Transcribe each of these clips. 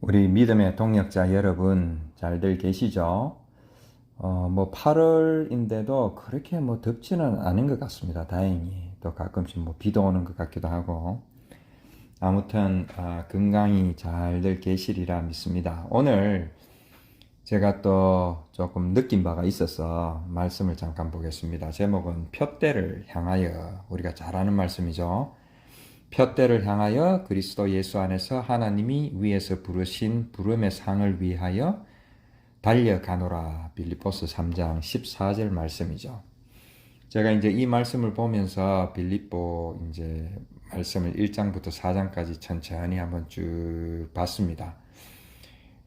우리 믿음의 동역자 여러분 잘들 계시죠? 8월인데도 그렇게 덥지는 않은 것 같습니다. 다행히. 또 가끔씩 비도 오는 것 같기도 하고. 아무튼, 건강히 잘들 계시리라 믿습니다. 오늘 제가 또 조금 느낀 바가 있어서 말씀을 잠깐 보겠습니다. 제목은 푯대를 향하여, 우리가 잘 아는 말씀이죠. 푯대를 향하여 그리스도 예수 안에서 하나님이 위에서 부르신 부름의 상을 위하여 달려가노라. 빌립보서 3장 14절 말씀이죠. 제가 이제 이 말씀을 보면서 빌립보 이제 말씀을 1장부터 4장까지 천천히 한번 쭉 봤습니다.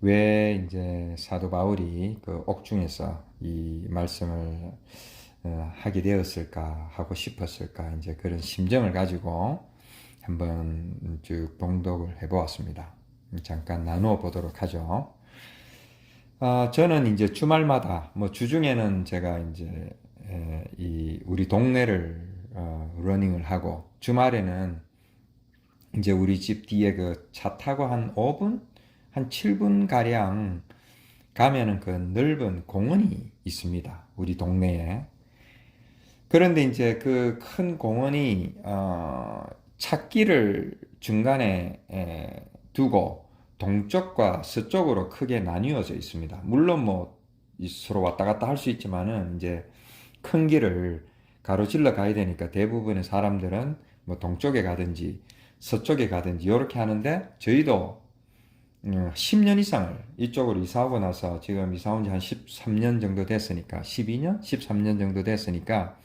왜 이제 사도 바울이 그 옥중에서 이 말씀을 하게 되었을까, 하고 싶었을까, 이제 그런 심정을 가지고 한번 쭉 봉독을 해보았습니다. 잠깐 나누어 보도록 하죠. 저는 이제 주말마다, 주중에는 제가 이제 우리 동네를 러닝을 하고, 주말에는 이제 우리 집 뒤에 그 차 타고 한 5분, 한 7분 가량 가면은 그 넓은 공원이 있습니다. 우리 동네에. 그런데 이제 그 큰 공원이 찾기를 중간에 두고 동쪽과 서쪽으로 크게 나뉘어져 있습니다. 물론 서로 왔다 갔다 할 수 있지만은 이제 큰 길을 가로질러 가야 되니까 대부분의 사람들은 동쪽에 가든지 서쪽에 가든지 이렇게 하는데, 저희도 10년 이상을 이쪽으로 이사 오고 나서 지금 이사 온 지 한 13년 정도 됐으니까, 12년? 13년 정도 됐으니까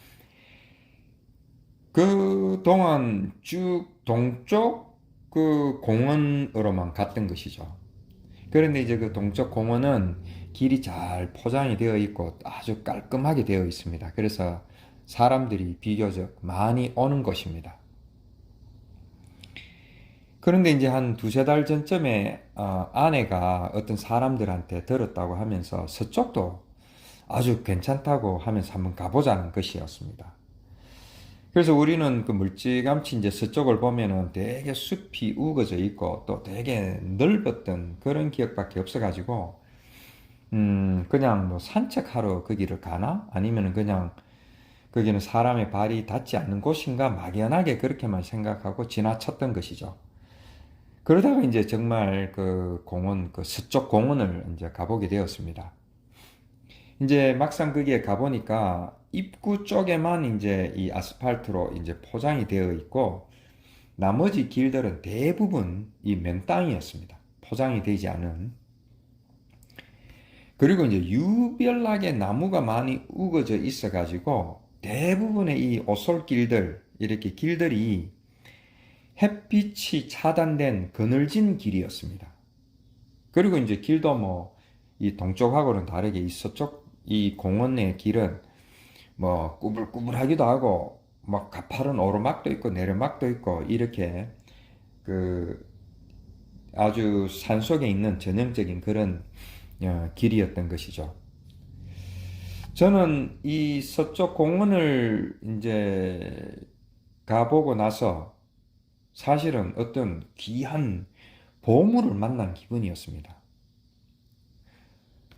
그 동안 쭉 동쪽 그 공원으로만 갔던 것이죠. 그런데 이제 그 동쪽 공원은 길이 잘 포장이 되어 있고 아주 깔끔하게 되어 있습니다. 그래서 사람들이 비교적 많이 오는 곳입니다. 그런데 이제 한 두세 달 전쯤에 아내가 어떤 사람들한테 들었다고 하면서 서쪽도 아주 괜찮다고 하면서 한번 가보자는 것이었습니다. 그래서 우리는 그 멀찌감치 이제 서쪽을 보면은 되게 숲이 우거져 있고 또 되게 넓었던 그런 기억밖에 없어가지고, 그냥 산책하러 거기를 가나? 아니면은 그냥 거기는 사람의 발이 닿지 않는 곳인가? 막연하게 그렇게만 생각하고 지나쳤던 것이죠. 그러다가 이제 정말 그 공원, 그 서쪽 공원을 이제 가보게 되었습니다. 이제 막상 거기에 가보니까 입구 쪽에만 이제 이 아스팔트로 이제 포장이 되어 있고, 나머지 길들은 대부분 이 맨땅이었습니다. 포장이 되지 않은. 그리고 이제 유별나게 나무가 많이 우거져 있어가지고 대부분의 이 오솔길들, 이렇게 길들이 햇빛이 차단된 그늘진 길이었습니다. 그리고 이제 길도 이 동쪽하고는 다르게 이 서쪽 이 공원 내 길은 꾸불꾸불하기도 하고 가파른 오르막도 있고 내리막도 있고 이렇게 그 아주 산속에 있는 전형적인 그런 길이었던 것이죠. 저는 이 서쪽 공원을 이제 가보고 나서 사실은 어떤 귀한 보물을 만난 기분이었습니다.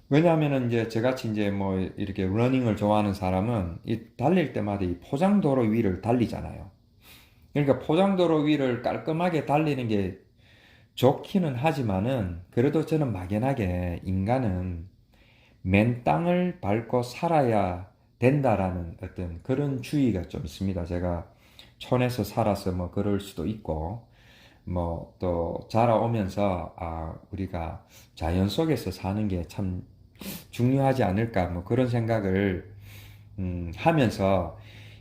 왜냐하면은 이제 저같이 이제 이렇게 러닝을 좋아하는 사람은 이 달릴 때마다 이 포장도로 위를 달리잖아요. 그러니까 포장도로 위를 깔끔하게 달리는 게 좋기는 하지만은, 그래도 저는 막연하게 인간은 맨 땅을 밟고 살아야 된다라는 어떤 그런 주의가 좀 있습니다. 제가 촌에서 살아서 그럴 수도 있고, 또 자라오면서 우리가 자연 속에서 사는 게 참 중요하지 않을까, 그런 생각을 하면서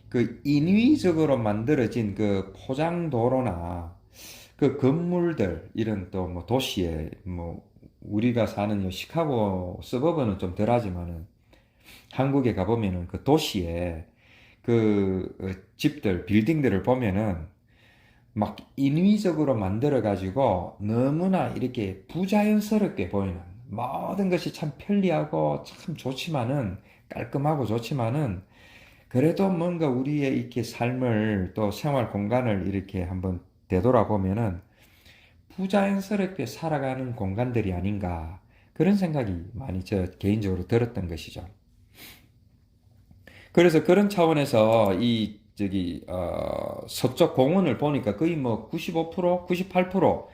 그 인위적으로 만들어진 그 포장도로나 그 건물들, 이런 또 도시에 우리가 사는 시카고 서버브는 좀 덜하지만은 한국에 가보면은 그 도시에 그 집들, 빌딩들을 보면은 막 인위적으로 만들어 가지고 너무나 이렇게 부자연스럽게 보이는, 모든 것이 참 편리하고 참 좋지만은, 깔끔하고 좋지만은, 그래도 뭔가 우리의 이렇게 삶을 또 생활 공간을 이렇게 한번 되돌아보면은 부자연스럽게 살아가는 공간들이 아닌가 그런 생각이 많이 저 개인적으로 들었던 것이죠. 그래서 그런 차원에서 이 저기 서쪽 공원을 보니까 거의 뭐 95%, 98%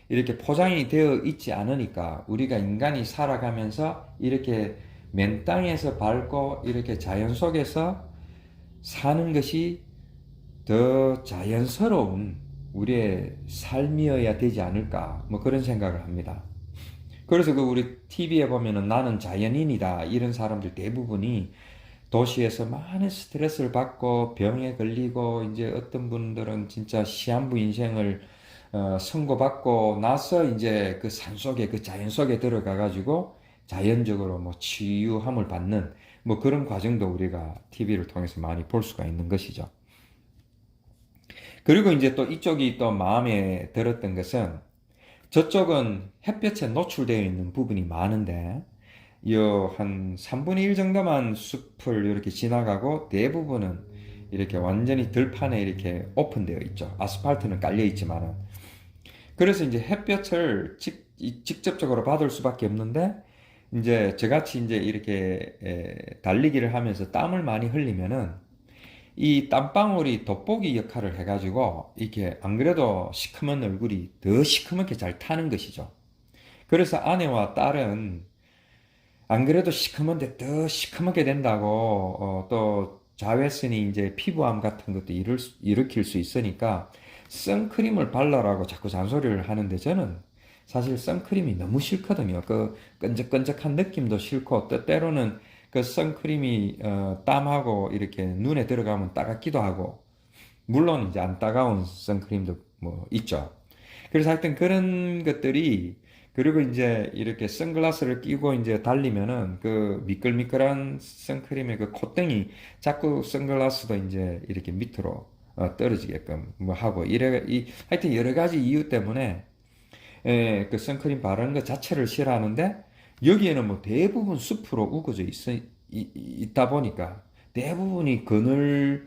이렇게 포장이 되어 있지 않으니까 우리가 인간이 살아가면서 이렇게 맨 땅에서 밟고 이렇게 자연 속에서 사는 것이 더 자연스러운 우리의 삶이어야 되지 않을까 뭐 그런 생각을 합니다. 그래서 그 우리 TV에 보면은 나는 자연인이다 이런 사람들 대부분이 도시에서 많은 스트레스를 받고 병에 걸리고 이제 어떤 분들은 진짜 시한부 인생을 선고받고 나서 이제 그 산속에 그 자연 속에 들어가 가지고 자연적으로 뭐 치유함을 받는 뭐 그런 과정도 우리가 TV를 통해서 많이 볼 수가 있는 것이죠. 그리고 이제 또 이쪽이 또 마음에 들었던 것은 저쪽은 햇볕에 노출되어 있는 부분이 많은데 한 3분의 1 정도만 숲을 이렇게 지나가고 대부분은 이렇게 완전히 들판에 이렇게 오픈되어 있죠. 아스팔트는 깔려 있지만은. 그래서 이제 햇볕을 직접적으로 받을 수밖에 없는데 이제 저같이 이제 이렇게 달리기를 하면서 땀을 많이 흘리면은 이 땀방울이 돋보기 역할을 해가지고 이렇게 안 그래도 시커먼 얼굴이 더 시커멓게 잘 타는 것이죠. 그래서 아내와 딸은 안 그래도 시커먼데 더 시커멓게 된다고 또 자외선이 이제 피부암 같은 것도 일으킬 수 있으니까 선크림을 발라라고 자꾸 잔소리를 하는데 저는 사실 선크림이 너무 싫거든요. 그 끈적끈적한 느낌도 싫고 때로는 그 선크림이 땀하고 이렇게 눈에 들어가면 따갑기도 하고 물론 이제 안 따가운 선크림도 뭐 있죠. 그래서 하여튼 그런 것들이 그리고 이제 이렇게 선글라스를 끼고 이제 달리면은 그 미끌미끌한 선크림의 그 콧등이 자꾸 선글라스도 이제 이렇게 밑으로 떨어지게끔 뭐 하고 하여튼 여러 가지 이유 때문에 그 선크림 바르는 것 자체를 싫어하는데 여기에는 뭐 대부분 숲으로 우거져 있다 보니까 대부분이 그늘져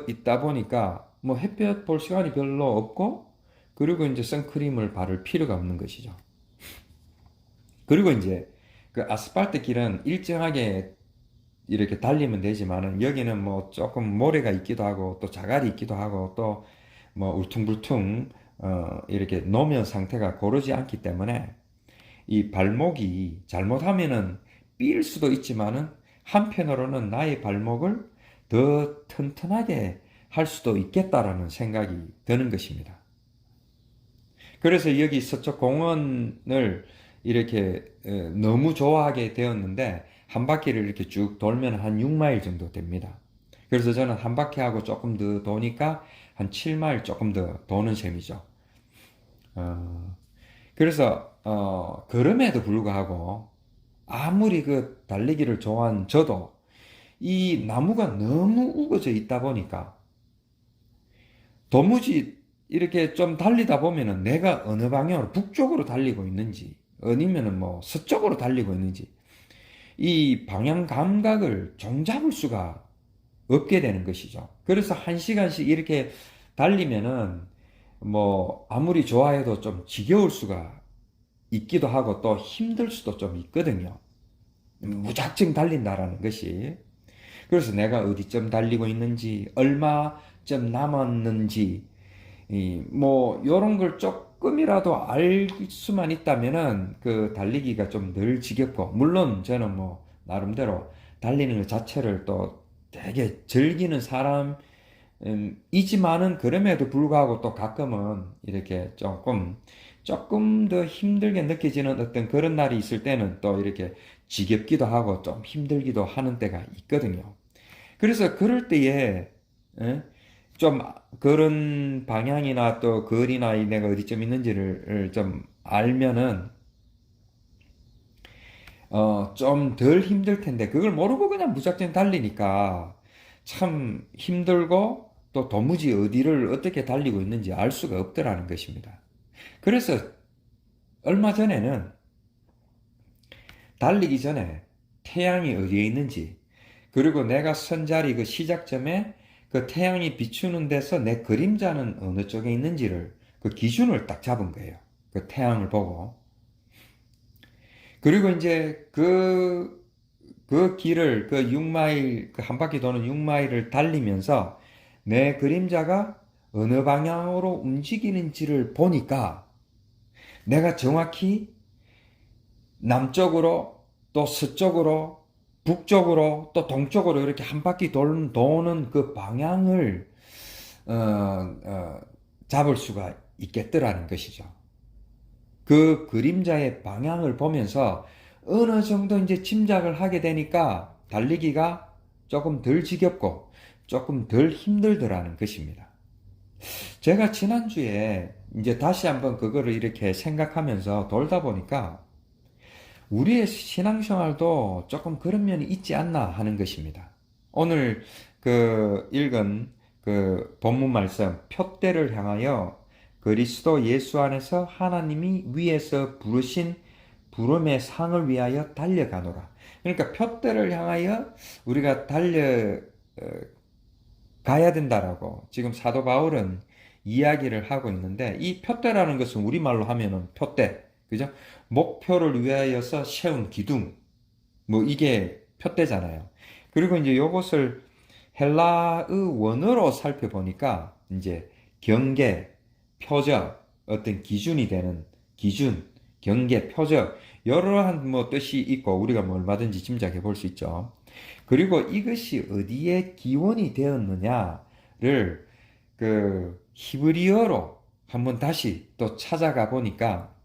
있다 보니까 뭐 햇볕 볼 시간이 별로 없고 그리고 이제 선크림을 바를 필요가 없는 것이죠. 그리고 이제 그 아스팔트 길은 일정하게 이렇게 달리면 되지만은 여기는 뭐 조금 모래가 있기도 하고 또 자갈이 있기도 하고 또 뭐 울퉁불퉁 이렇게 노면 상태가 고르지 않기 때문에 이 발목이 잘못하면은 삘 수도 있지만은 한편으로는 나의 발목을 더 튼튼하게 할 수도 있겠다라는 생각이 드는 것입니다. 그래서 여기 서쪽 공원을 이렇게 너무 좋아하게 되었는데 한 바퀴를 이렇게 쭉 돌면 한 6마일 정도 됩니다. 그래서 저는 한 바퀴하고 조금 더 도니까 한 7마일 조금 더 도는 셈이죠. 그래서 그럼에도 불구하고 아무리 그 달리기를 좋아한 저도 이 나무가 너무 우거져 있다 보니까 도무지 이렇게 좀 달리다 보면은 내가 어느 방향으로 북쪽으로 달리고 있는지 아니면은 뭐 서쪽으로 달리고 있는지 이 방향 감각을 종잡을 수가 없게 되는 것이죠. 그래서 1시간씩 이렇게 달리면은 뭐 아무리 좋아해도 좀 지겨울 수가 있기도 하고 또 힘들 수도 좀 있거든요. 무작정 달린다라는 것이. 그래서 내가 어디쯤 달리고 있는지, 얼마쯤 남았는지, 뭐 요런 걸 조금이라도 알 수만 있다면은 그 달리기가 좀 덜 지겹고, 물론 저는 뭐 나름대로 달리는 것 자체를 또 되게 즐기는 사람이지만은 그럼에도 불구하고 또 가끔은 이렇게 조금 더 힘들게 느껴지는 어떤 그런 날이 있을 때는 또 이렇게 지겹기도 하고 좀 힘들기도 하는 때가 있거든요. 그래서 그럴 때에 좀 그런 방향이나 또 거리나 내가 어디쯤 있는지를 좀 알면은 좀 덜 힘들 텐데 그걸 모르고 그냥 무작정 달리니까 참 힘들고 또 도무지 어디를 어떻게 달리고 있는지 알 수가 없더라는 것입니다. 그래서 얼마 전에는 달리기 전에 태양이 어디에 있는지 그리고 내가 선 자리 그 시작점에 그 태양이 비추는 데서 내 그림자는 어느 쪽에 있는지를 그 기준을 딱 잡은 거예요. 그 태양을 보고. 그리고 이제 그 길을, 그 6마일, 그 한 바퀴 도는 6마일을 달리면서 내 그림자가 어느 방향으로 움직이는지를 보니까 내가 정확히 남쪽으로 또 서쪽으로 북쪽으로 또 동쪽으로 이렇게 한 바퀴 도는 그 방향을 잡을 수가 있겠더라는 것이죠. 그 그림자의 방향을 보면서 어느 정도 이제 짐작을 하게 되니까 달리기가 조금 덜 지겹고 조금 덜 힘들더라는 것입니다. 제가 지난주에 이제 다시 한번 그거를 이렇게 생각하면서 돌다 보니까 우리의 신앙생활도 조금 그런 면이 있지 않나 하는 것입니다. 오늘 그 읽은 그 본문 말씀, 표대를 향하여 그리스도 예수 안에서 하나님이 위에서 부르신 부름의 상을 위하여 달려가노라. 그러니까 표대를 향하여 우리가 달려가야 된다라고 지금 사도 바울은 이야기를 하고 있는데, 이 표대라는 것은 우리말로 하면은 표대, 그죠? 목표를 위하여서 세운 기둥, 뭐 이게 표대잖아요. 그리고 이제 요것을 헬라의 원어로 살펴보니까 이제 경계, 표적, 어떤 기준이 되는 기준, 경계, 표적, 여러한 뭐 뜻이 있고 우리가 뭐 얼마든지 짐작해 볼 수 있죠. 그리고 이것이 어디에 기원이 되었느냐를 그 히브리어로 한번 다시 또 찾아가 보니까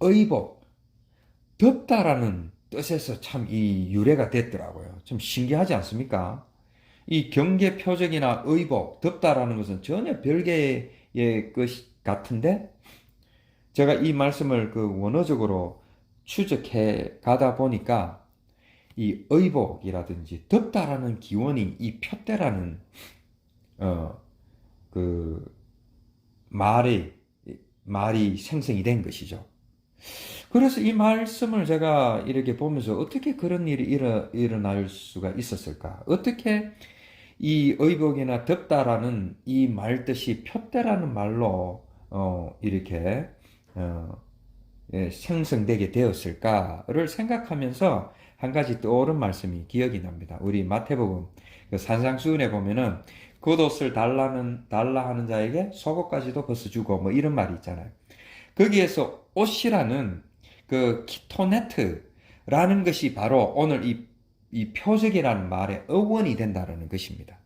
의복, 덥다라는 뜻에서 참 이 유래가 됐더라고요. 좀 신기하지 않습니까? 이 경계 표적이나 의복, 덥다라는 것은 전혀 별개의 것 같은데, 제가 이 말씀을 그 원어적으로 추적해 가다 보니까 이 의복이라든지 덥다라는 기원이 이 표대라는 그 말이 생성이 된 것이죠. 그래서 이 말씀을 제가 이렇게 보면서 어떻게 그런 일이 일어날 수가 있었을까? 어떻게 이 의복이나 덥다라는 이 말 뜻이 표대라는 말로 이렇게 생성되게 되었을까를 생각하면서 한 가지 떠오른 말씀이 기억이 납니다. 우리 마태복음 그 산상수훈에 보면은 겉옷을 달라 하는 자에게 속옷까지도 벗어주고 뭐 이런 말이 있잖아요. 거기에서 옷이라는 그 키토네트라는 것이 바로 오늘 이 표적이라는 말의 어원이 된다는 것입니다.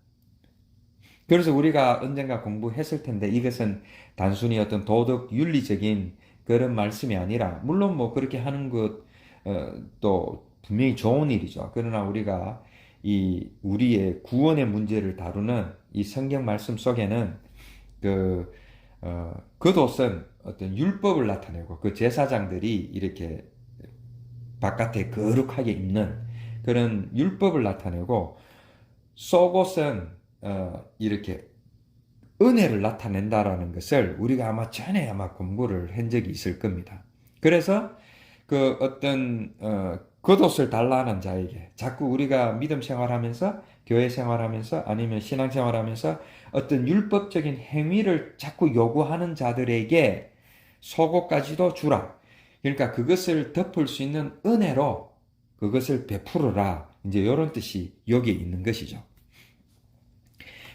그래서 우리가 언젠가 공부했을 텐데 이것은 단순히 어떤 도덕 윤리적인 그런 말씀이 아니라, 물론 뭐 그렇게 하는 것도 분명히 좋은 일이죠. 그러나 우리가 이 우리의 구원의 문제를 다루는 이 성경 말씀 속에는 겉옷은 어떤 율법을 나타내고 그 제사장들이 이렇게 바깥에 거룩하게 입는 그런 율법을 나타내고, 속옷은 이렇게 은혜를 나타낸다라는 것을 우리가 아마 전에 공부를 한 적이 있을 겁니다. 그래서 그 어떤 겉옷을 달라는 자에게 자꾸 우리가 믿음 생활하면서, 교회 생활하면서, 아니면 신앙 생활하면서 어떤 율법적인 행위를 자꾸 요구하는 자들에게 속옷까지도 주라. 그러니까 그것을 덮을 수 있는 은혜로 그것을 베풀어라. 이제 이런 뜻이 여기에 있는 것이죠.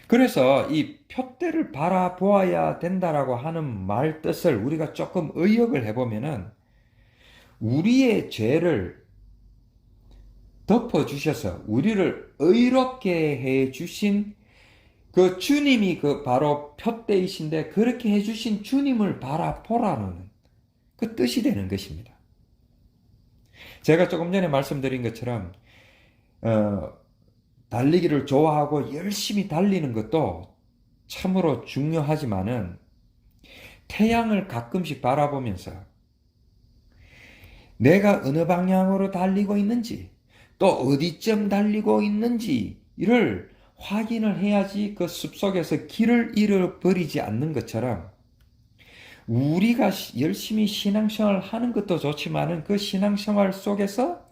그래서 이 표대를 바라보아야 된다라고 하는 말 뜻을 우리가 조금 의역을 해보면은, 우리의 죄를 덮어주셔서 우리를 의롭게 해주신 그 주님이 그 바로 표대이신데, 그렇게 해주신 주님을 바라보라는 그 뜻이 되는 것입니다. 제가 조금 전에 말씀드린 것처럼 달리기를 좋아하고 열심히 달리는 것도 참으로 중요하지만은, 태양을 가끔씩 바라보면서 내가 어느 방향으로 달리고 있는지, 또 어디쯤 달리고 있는지를 확인을 해야지 그 숲속에서 길을 잃어버리지 않는 것처럼, 우리가 열심히 신앙생활 하는 것도 좋지만은 그 신앙생활 속에서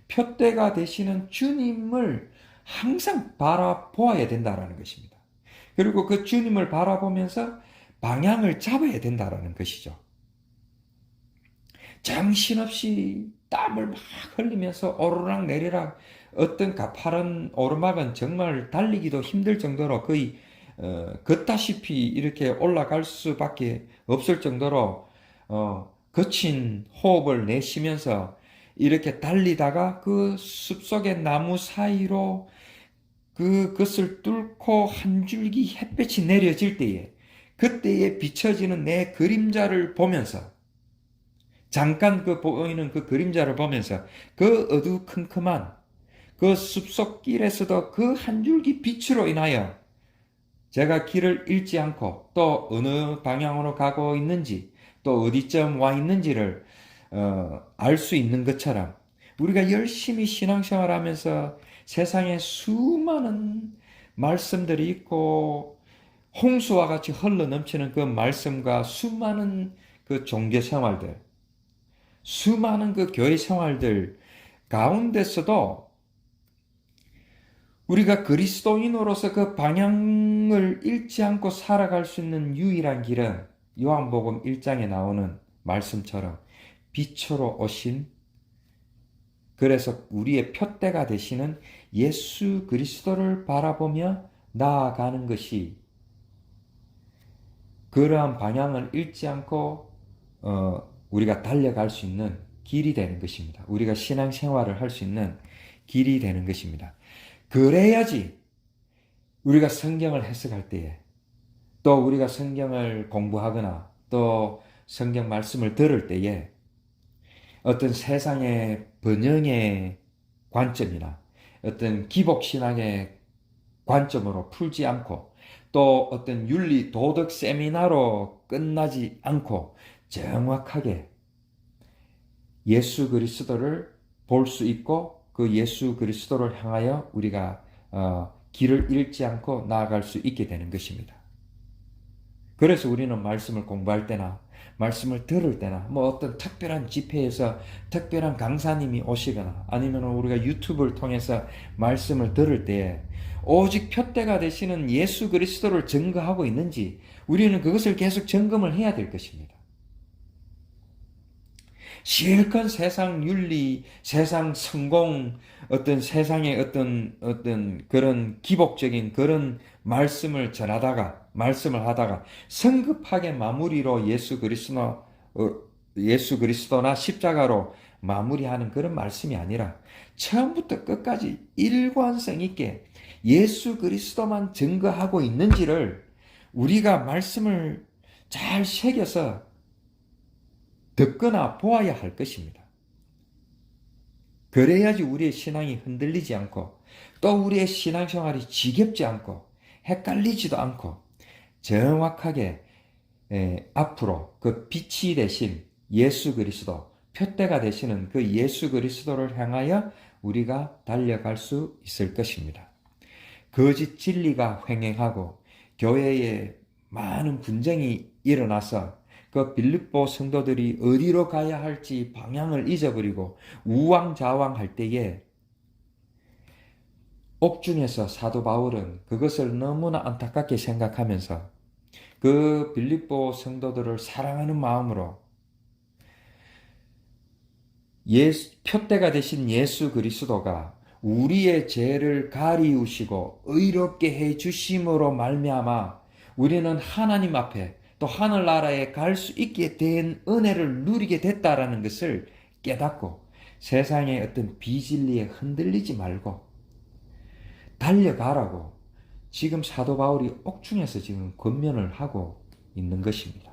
표대가 되시는 주님을 항상 바라보아야 된다라는 것입니다. 그리고 그 주님을 바라보면서 방향을 잡아야 된다라는 것이죠. 정신없이 땀을 막 흘리면서 오르락 내리락 어떤 가파른 오르막은 정말 달리기도 힘들 정도로 거의 걷다시피 이렇게 올라갈 수밖에 없을 정도로 거친 호흡을 내쉬면서 이렇게 달리다가 그 숲속의 나무 사이로 그것을 뚫고 한 줄기 햇볕이 내려질 때에 그때에 비춰지는 내 그림자를 보면서 잠깐 그 보이는 그 그림자를 보면서 그 어두컴컴한 그 숲속 길에서도 그 한 줄기 빛으로 인하여 제가 길을 잃지 않고 또 어느 방향으로 가고 있는지 또 어디쯤 와 있는지를 알 수 있는 것처럼 우리가 열심히 신앙생활하면서 세상에 수많은 말씀들이 있고 홍수와 같이 흘러넘치는 그 말씀과 수많은 그 종교 생활들, 수많은 그 교회 생활들 가운데서도 우리가 그리스도인으로서 그 방향을 잃지 않고 살아갈 수 있는 유일한 길은 요한복음 1장에 나오는 말씀처럼 빛으로 오신 그래서 우리의 푯대가 되시는 예수 그리스도를 바라보며 나아가는 것이 그러한 방향을 잃지 않고 우리가 달려갈 수 있는 길이 되는 것입니다. 우리가 신앙생활을 할 수 있는 길이 되는 것입니다. 그래야지 우리가 성경을 해석할 때에 또 우리가 성경을 공부하거나 또 성경 말씀을 들을 때에 어떤 세상의 번영의 관점이나 어떤 기복신앙의 관점으로 풀지 않고 또 어떤 윤리 도덕 세미나로 끝나지 않고 정확하게 예수 그리스도를 볼 수 있고 그 예수 그리스도를 향하여 우리가 길을 잃지 않고 나아갈 수 있게 되는 것입니다. 그래서 우리는 말씀을 공부할 때나 말씀을 들을 때나 뭐 어떤 특별한 집회에서 특별한 강사님이 오시거나 아니면 우리가 유튜브를 통해서 말씀을 들을 때에 오직 푯대가 되시는 예수 그리스도를 증거하고 있는지 우리는 그것을 계속 점검을 해야 될 것입니다. 실컷 세상 윤리, 세상 성공, 어떤 세상의 어떤 그런 기복적인 그런 말씀을 하다가 성급하게 마무리로 예수 그리스도나 십자가로 마무리하는 그런 말씀이 아니라 처음부터 끝까지 일관성 있게 예수 그리스도만 증거하고 있는지를 우리가 말씀을 잘 새겨서 듣거나 보아야 할 것입니다. 그래야지 우리의 신앙이 흔들리지 않고 또 우리의 신앙생활이 지겹지 않고 헷갈리지도 않고 정확하게 앞으로 그 빛이 되신 예수 그리스도, 푯대가 되시는 그 예수 그리스도를 향하여 우리가 달려갈 수 있을 것입니다. 거짓 진리가 횡행하고 교회에 많은 분쟁이 일어나서 그 빌립보 성도들이 어디로 가야 할지 방향을 잊어버리고 우왕좌왕할 때에 옥중에서 사도 바울은 그것을 너무나 안타깝게 생각하면서 그 빌립보 성도들을 사랑하는 마음으로 푯대가 되신 예수 그리스도가 우리의 죄를 가리우시고 의롭게 해 주심으로 말미암아 우리는 하나님 앞에 또 하늘나라에 갈 수 있게 된 은혜를 누리게 됐다라는 것을 깨닫고 세상의 어떤 비진리에 흔들리지 말고 달려가라고 지금 사도 바울이 옥중에서 지금 권면을 하고 있는 것입니다.